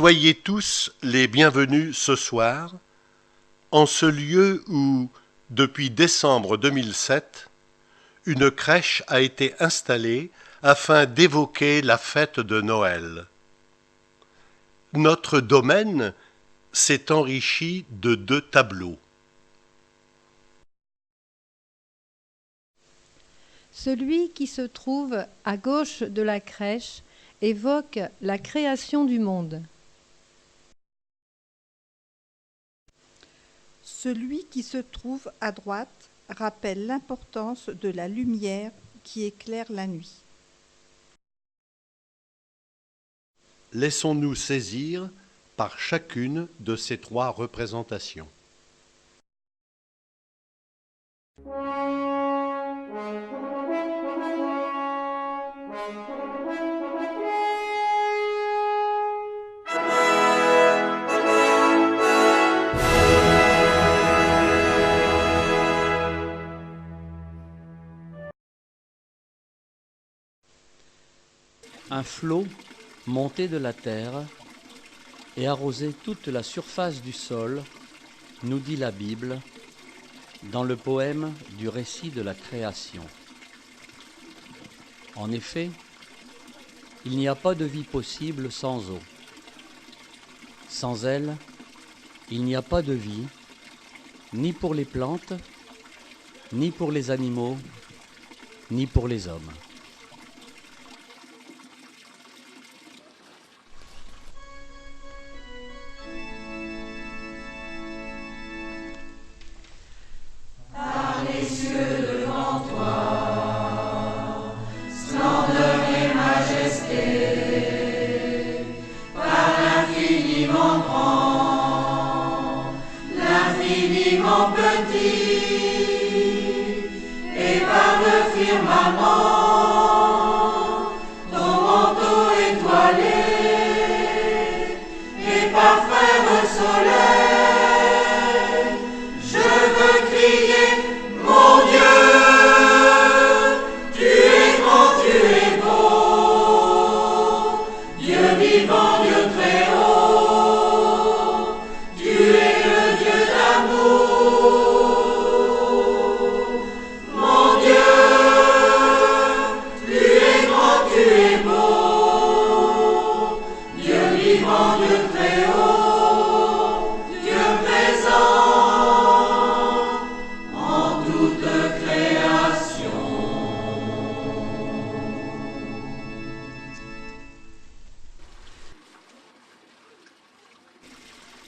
Soyez tous les bienvenus ce soir, en ce lieu où, depuis décembre 2007, une crèche a été installée afin d'évoquer la fête de Noël. Notre domaine s'est enrichi de 2 tableaux. Celui qui se trouve à gauche de la crèche évoque la création du monde. Celui qui se trouve à droite rappelle l'importance de la lumière qui éclaire la nuit. Laissons-nous saisir par chacune de ces 3 représentations. Un flot montait de la terre et arrosait toute la surface du sol, nous dit la Bible, dans le poème du récit de la création. En effet, il n'y a pas de vie possible sans eau. Sans elle, il n'y a pas de vie, ni pour les plantes, ni pour les animaux, ni pour les hommes.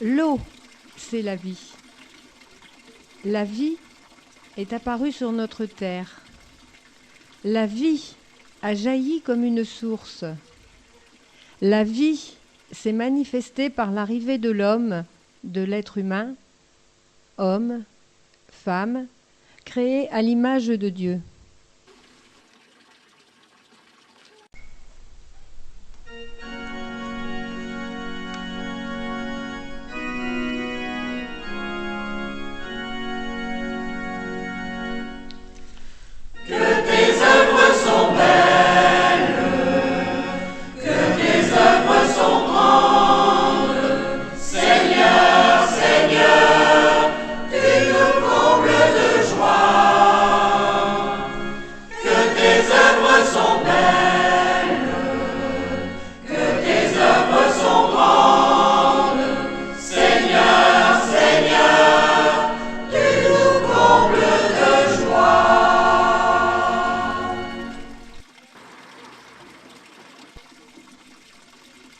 L'eau, c'est la vie. La vie est apparue sur notre terre. La vie a jailli comme une source. La vie s'est manifestée par l'arrivée de l'homme, de l'être humain, homme, femme, créé à l'image de Dieu.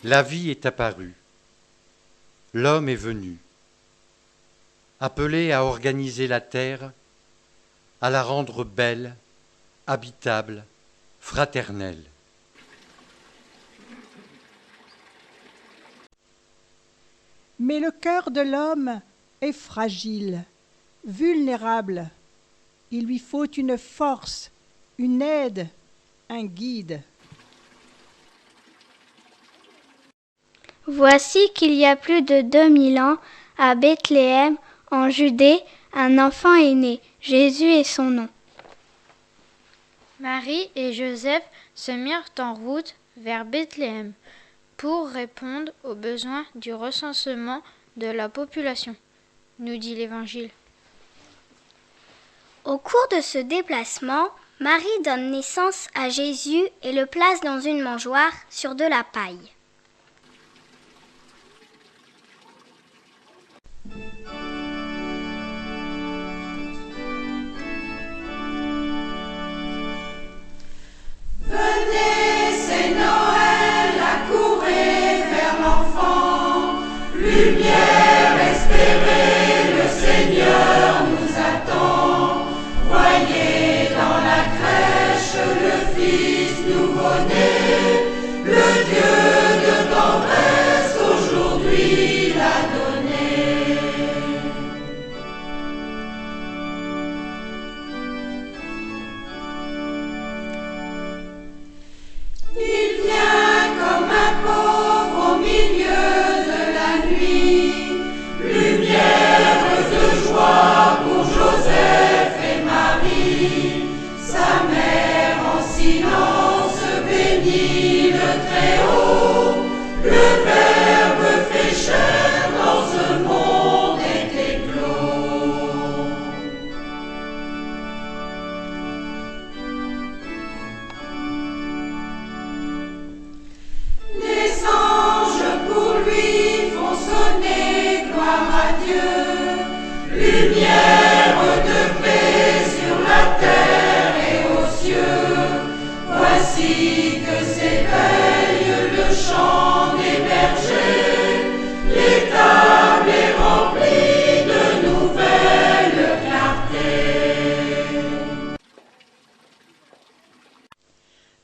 La vie est apparue, l'homme est venu, appelé à organiser la terre, à la rendre belle, habitable, fraternelle. Mais le cœur de l'homme est fragile, vulnérable. Il lui faut une force, une aide, un guide. Voici qu'il y a plus de 2000 ans, à Bethléem, en Judée, un enfant est né. Jésus est son nom. Marie et Joseph se mirent en route vers Bethléem pour répondre aux besoins du recensement de la population, nous dit l'Évangile. Au cours de ce déplacement, Marie donne naissance à Jésus et le place dans une mangeoire sur de la paille. Venez, c'est Noël, accourez vers l'enfant. Lumière, espérez, le Seigneur nous attend. Voyez dans la crèche le Fils nouveau-né, le Dieu de tendresse aujourd'hui l'a donné. Il vient comme un pauvre au milieu de la nuit, lumière de joie pour Joseph et Marie. Sa mère en silence bénit le Très-Haut, le Verbe fait chair dans ce monde est éclos. Les anges pour lui font sonner gloire à Dieu, lumière de paix sur la terre et aux cieux. Voici que s'éveille le chant des bergers, l'étable est remplie de nouvelles clartés.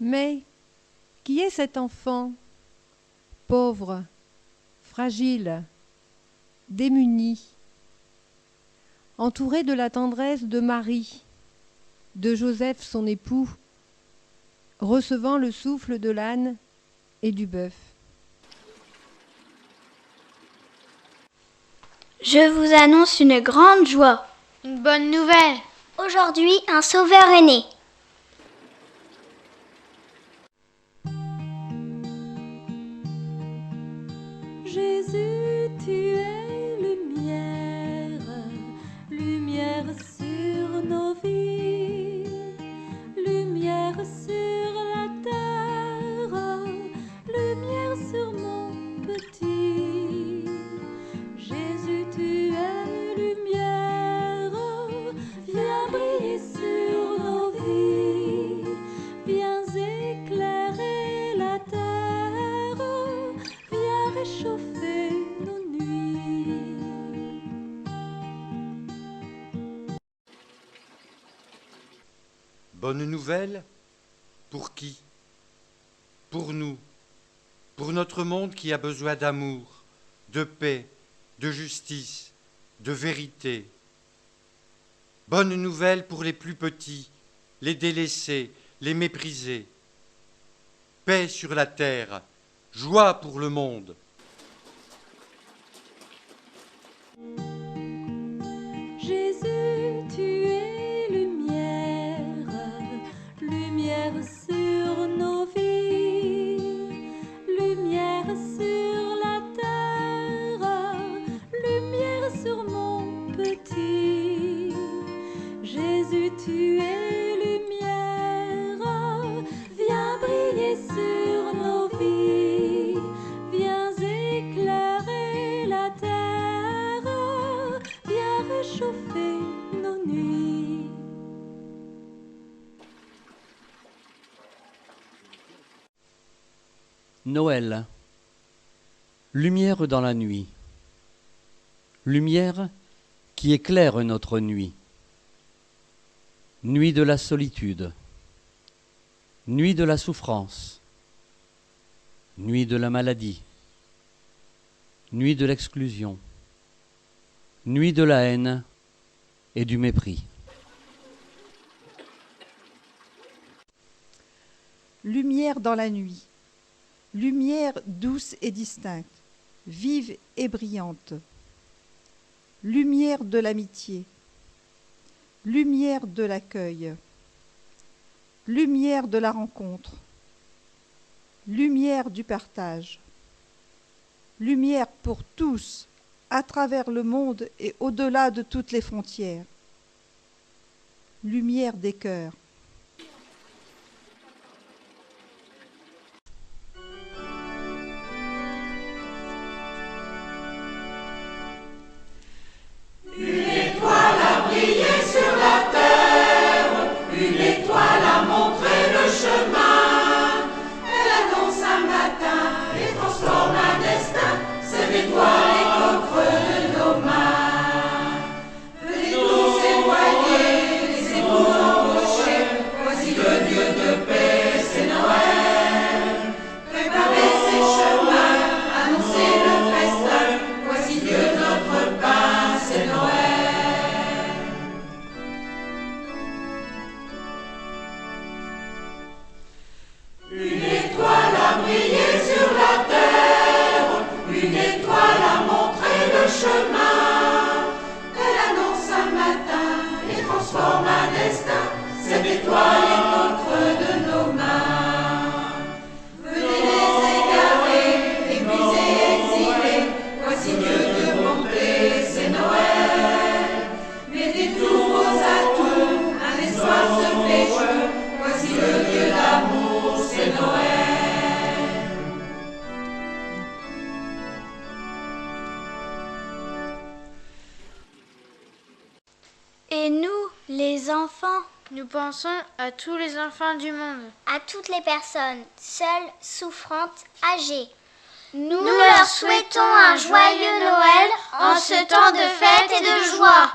Mais qui est cet enfant, pauvre, fragile, démuni, entouré de la tendresse de Marie, de Joseph son époux, recevant le souffle de l'âne et du bœuf? Je vous annonce une grande joie. Une bonne nouvelle. Aujourd'hui, un sauveur est né. Jésus, tu es lumière, lumière sur nos vies, lumière sur la terre, lumière sur mon petit. Jésus, tu es lumière, viens briller sur nos vies, viens éclairer la terre, viens réchauffer nos nuits. Bonne nouvelle pour qui? Pour nous, pour notre monde qui a besoin d'amour, de paix, de justice, de vérité. Bonne nouvelle pour les plus petits, les délaissés, les méprisés. Paix sur la terre, joie pour le monde. Jésus, tu es lumière, lumière sur nos vies, lumière sur la terre, lumière sur mon petit. Jésus, tu es lumière, viens briller sur nos vies, viens éclairer la terre, viens réchauffer nos nuits. Noël. Lumière dans la nuit. Lumière qui éclaire notre nuit. Nuit de la solitude. Nuit de la souffrance. Nuit de la maladie. Nuit de l'exclusion. Nuit de la haine et du mépris. Lumière dans la nuit. Lumière douce et distincte, vive et brillante. Lumière de l'amitié. Lumière de l'accueil. Lumière de la rencontre. Lumière du partage. lumière pour tous, à travers le monde et au-delà de toutes les frontières. Lumière des cœurs. Une étoile a brillé sur la terre, une étoile a montré le chemin. Elle annonce un matin et transforme un destin. Cette étoile est au creux de nos mains. Venez tous éloigner, les époux embauchés. Voici le Dieu de paix, c'est Noël. Préparez ses chemins, annoncez le festin. Voici Dieu notre pain, c'est Noël. Une étoile a brillé sur la terre, une étoile a montré le chemin. Elle annonce un matin et transforme un destin. Cette étoile est au creux de nos mains. Venez les égarés, épuisés, exilés. Voici Dieu de bonté, c'est Noël. Mettez tous vos atouts, un espoir se fait jour. Voici le Dieu d'amour, c'est Noël. Et nous, les enfants, Nous pensons à tous les enfants du monde. à toutes les personnes seules, souffrantes, âgées. Nous leur souhaitons un joyeux Noël en ce temps de fête et de joie.